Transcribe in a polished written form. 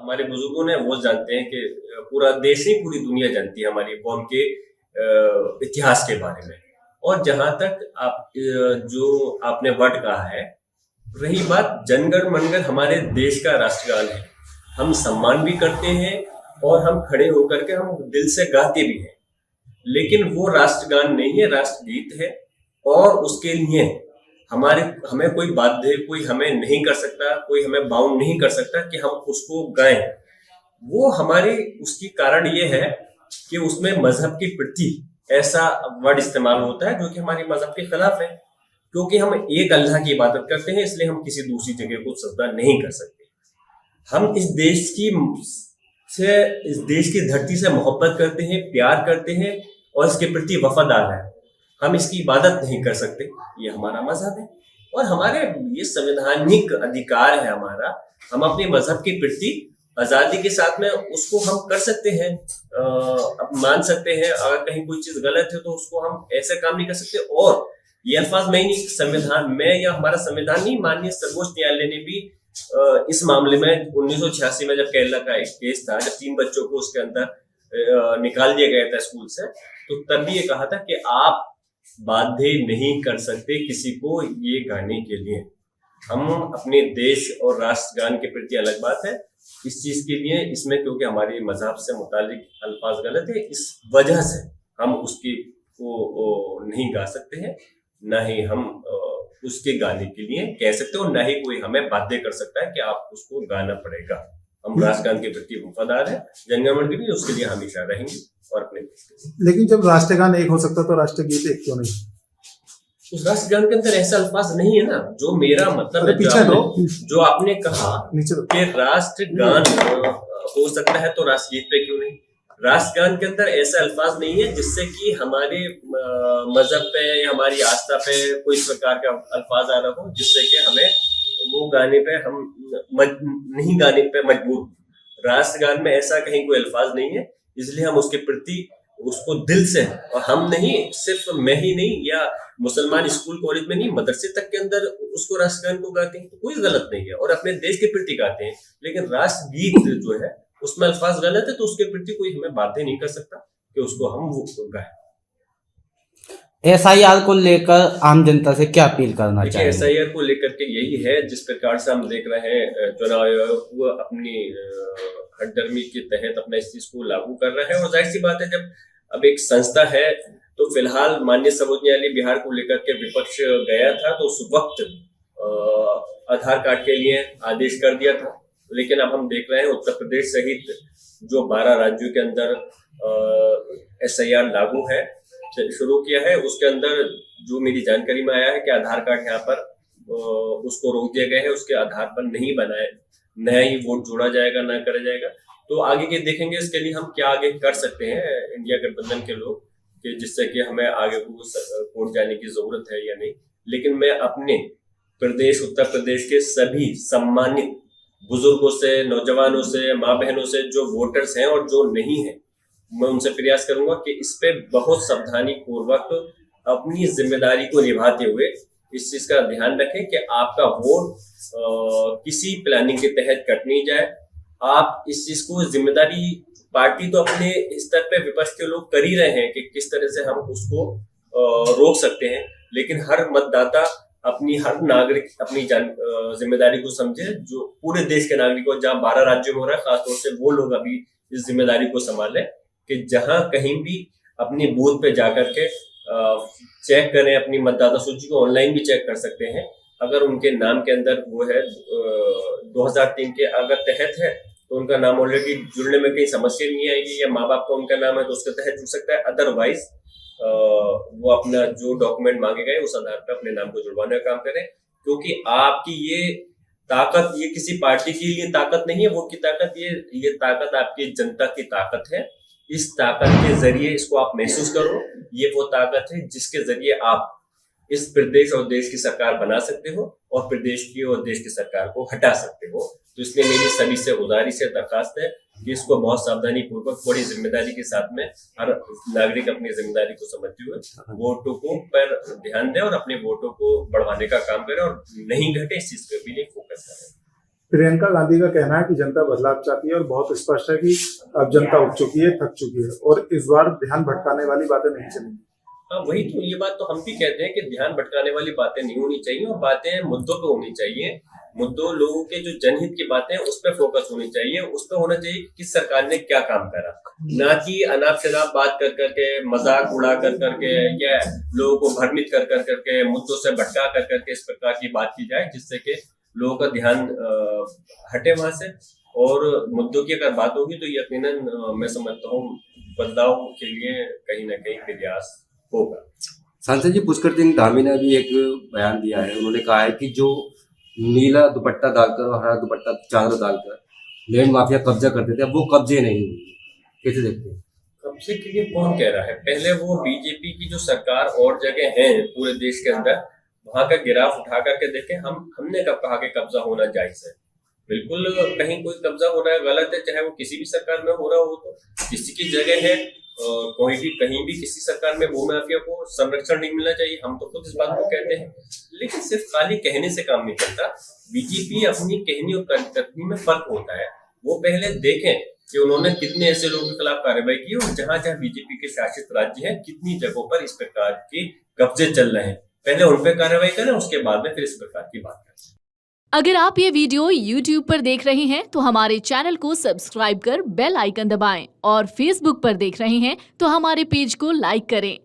हमारे बुजुर्गों ने वो जानते हैं कि पूरा देश नहीं पूरी दुनिया जानती है हमारी कौम के इतिहास के बारे में। और जहां तक आप जो आपने वर्ड कहा है, रही बात जनगण मनगण हमारे देश का राष्ट्रगान है, हम सम्मान भी करते हैं और हम खड़े होकर के हम दिल से गाते भी हैं, लेकिन वो राष्ट्रगान नहीं है, राष्ट्रगीत है। और उसके लिए हमें कोई बाध्य, कोई हमें नहीं कर सकता, कोई हमें बाउंड नहीं कर सकता कि हम उसको गाएं। वो हमारी उसकी कारण ये है कि उसमें मजहब के प्रति ऐसा वर्ड इस्तेमाल होता है जो कि हमारे मजहब के खिलाफ है, क्योंकि हम एक अल्लाह की इबादत करते हैं, इसलिए हम किसी दूसरी जगह को सजदा नहीं कर सकते। हम इस देश की धरती से मोहब्बत करते हैं, प्यार करते हैं और इसके प्रति वफादार हैं। हम इसकी इबादत नहीं कर सकते, ये हमारा मजहब है और हमारे ये संवैधानिक अधिकार है हमारा। हम अपने मजहब के प्रति आजादी के साथ में उसको हम कर सकते हैं, अब मान सकते हैं। अगर कहीं कोई चीज गलत है तो उसको हम ऐसे काम नहीं कर सकते। और ये अल्फाज मैं नहीं, संविधान में या हमारा संविधान नहीं, माननीय सर्वोच्च न्यायालय ने भी इस मामले में 1986 में जब केरला का एक केस था, जब 3 बच्चों को उसके अंदर निकाल दिया गया था स्कूल से, तो तब भी ये कहा था कि आप बाध्य नहीं कर सकते किसी को ये गाने के लिए। हम अपने देश और राष्ट्रगान के प्रति अलग बात है इस चीज के लिए, इसमें क्योंकि हमारे मजहब से मुतालिक अल्फाज गलत है, इस वजह से हम उसकी को नहीं गा सकते हैं, ना ही हम उसके गाने के लिए कह सकते हो, ना ही कोई हमें बाध्य कर सकता है कि आप उसको गाना पड़ेगा। हम राष्ट्रगान के प्रति वफादार है, जनगण के लिए उसके लिए हमेशा रहेंगे और अपने देश के लिए। लेकिन जब राष्ट्रगान एक हो सकता तो राष्ट्रगीत एक क्यों नहीं? उस राष्ट्रगान के अंदर ऐसा अल्फाज नहीं है ना, जो मेरा मतलब है, जो आपने कहा कि राष्ट्रगान हो सकता है तो राष्ट्रगीत पे क्यों नहीं? राष्ट्रगान के अंदर ऐसा अल्फाज नहीं है जिससे कि हमारे मजहब पे या हमारी आस्था पे कोई इस प्रकार का अल्फाज आ रहा हो जिससे कि हमें वो गाने पे हम नहीं गाने पे मजबूर। राष्ट्रगान में ऐसा कहीं कोई अल्फाज नहीं है, इसलिए हम उसके प्रति उसको दिल से, और हम नहीं, सिर्फ मैं ही नहीं, या मुसलमान स्कूल कॉलेज में नहीं, मदरसे तक के अंदर उसको राष्ट्रगान को गाते हैं तो कोई गलत नहीं है, और अपने देश के प्रति गाते हैं। लेकिन राष्ट्रगीत जो है उसमें अल्फाज गलत है तो उसके प्रति कोई हमें बातें नहीं कर सकता कि उसको हम वो गाएं। SIR को लेकर आम जनता से क्या अपील करना चाहिए? SIR को लेकर के यही है, जिस प्रकार से हम देख रहे हैं चुनाव आयोग वो अपनी हठधर्मी के तहत अपना इस चीज को लागू कर रहा है। और जाहिर सी बात है, जब अब एक संस्था है तो फिलहाल माननीय सर्वोच्च न्यायालय बिहार को लेकर के विपक्ष गया था तो उस वक्त आधार कार्ड के लिए आदेश कर दिया था। लेकिन अब हम देख रहे हैं उत्तर प्रदेश सहित जो 12 राज्यों के अंदर SIR लागू है, शुरू किया है, उसके अंदर जो मेरी जानकारी में आया है कि आधार कार्ड यहाँ पर उसको रोक दिया गया है, उसके आधार पर नहीं बनाए, न ही वोट जोड़ा जाएगा, ना करा जाएगा। तो आगे के देखेंगे इसके लिए हम क्या आगे कर सकते हैं इंडिया गठबंधन के लोग, कि जिससे कि हमें आगे कोर्ट जाने की जरूरत है या नहीं। लेकिन मैं अपने प्रदेश उत्तर प्रदेश के सभी सम्मानित बुजुर्गों से, नौजवानों से, माँ बहनों से, जो वोटर्स हैं और जो नहीं है, मैं उनसे प्रयास करूंगा कि इस पे बहुत सावधानी पूर्वक अपनी जिम्मेदारी को निभाते हुए इस चीज का ध्यान रखें कि आपका वोट किसी प्लानिंग के तहत कट नहीं जाए। आप इस चीज को जिम्मेदारी, पार्टी तो अपने स्तर पे विपक्ष के लोग कर ही रहे हैं कि किस तरह से हम उसको रोक सकते हैं, लेकिन हर मतदाता हर नागरिक अपनी जिम्मेदारी को समझे, जो पूरे देश के नागरिकों, जहाँ 12 राज्यों में हो रहा है, खासतौर से वो लोग अभी इस जिम्मेदारी को संभाले कि जहां कहीं भी अपनी बूथ पे जाकर के चेक करें, अपनी मतदाता सूची को ऑनलाइन भी चेक कर सकते हैं। अगर उनके नाम के अंदर वो है 2003 के अगर तहत है तो उनका नाम ऑलरेडी जुड़ने में कहीं समस्या नहीं आएगी, या माँ बाप का उनका नाम है तो उसके तहत जुड़ सकता है। अदरवाइज वो अपना जो डॉक्यूमेंट मांगे गए उस आधार पर अपने नाम को जुड़वाने का काम करें, क्योंकि आपकी ये ताकत, ये किसी पार्टी की लिए ताकत नहीं है, वोट की ताकत, ये ताकत आपकी जनता की ताकत है। इस ताकत के जरिए इसको आप महसूस करो, ये वो ताकत है जिसके जरिए आप इस प्रदेश और देश की सरकार बना सकते हो और प्रदेश की और देश की सरकार को हटा सकते हो। तो इसलिए मेरी सभी से गुजारिश है, दरखास्त है कि इसको बहुत सावधानी पूर्वक, बड़ी जिम्मेदारी के साथ में हर नागरिक अपनी जिम्मेदारी को समझते हुए वोटों को पर ध्यान दें और अपने वोटों को बढ़वाने का काम करें और नहीं घटे इस चीज पे भी नहीं फोकस करें। प्रियंका गांधी का कहना है कि जनता बदलाव चाहती है और बहुत स्पष्ट है कि अब जनता उब चुकी है, थक चुकी है और इस बार ध्यान भटकाने वाली बातें नहीं चलेंगी। हाँ, वही तो, ये बात तो हम भी कहते हैं कि ध्यान भटकाने वाली बातें नहीं होनी चाहिए और बातें मुद्दों पे होनी चाहिए। मुद्दों, लोगों के जो जनहित की बातें हैं उस पर फोकस होनी चाहिए, उस पर होना चाहिए कि किस सरकार ने क्या काम करा, ना कि अनाप शनाप बात कर करके, मजाक उड़ा कर करके या लोगों को भ्रमित कर कर करके, मुद्दों से भटका कर करके इस प्रकार की बात की जाए जिससे कि लोगों का ध्यान हटे वहां से। और मुद्दों की अगर बात होगी तो यकीनन मैं समझता हूँ बदलाव के लिए कहीं ना कहीं प्रयास होगा। सांसद जी पुष्कर सिंह धामी ने भी एक बयान दिया है। उन्होंने कहा है कि जो नीला दुपट्टा डालकर और हरा दुपट्टा चादर डालकर लैंड माफिया कब्जा करते थे, अब वो कब्जे नहीं हुए। कैसे देखते हैं? कब्जे के लिए कौन कह रहा है? पहले वो बीजेपी की जो सरकार और जगह है पूरे देश के अंदर, वहां का गिराफ उठा करके देखें। हमने कब कहा कि कब्जा होना जायज है? बिल्कुल कहीं कोई कब्जा हो रहा है गलत है, चाहे वो किसी भी सरकार में हो रहा हो। तो किसी की जगह है, कोई भी कहीं भी किसी सरकार में भू माफिया को संरक्षण नहीं मिलना चाहिए। हम तो खुद इस बात को कहते हैं, लेकिन सिर्फ खाली कहने से काम नहीं चलता। बीजेपी अपनी कहनी और करनी में फर्क होता है। वो पहले देखें कि उन्होंने कितने ऐसे लोगों के खिलाफ कार्रवाई की और जहां जहां बीजेपी के शासित राज्य है कितनी जगहों पर इस प्रकार के कब्जे चल रहे हैं, पहले उन पर कार्रवाई करें, उसके बाद में फिर इस प्रकार की बात करें। अगर आप ये वीडियो YouTube पर देख रहे हैं तो हमारे चैनल को सब्सक्राइब कर बेल आइकन दबाएं और Facebook पर देख रहे हैं तो हमारे पेज को लाइक करें।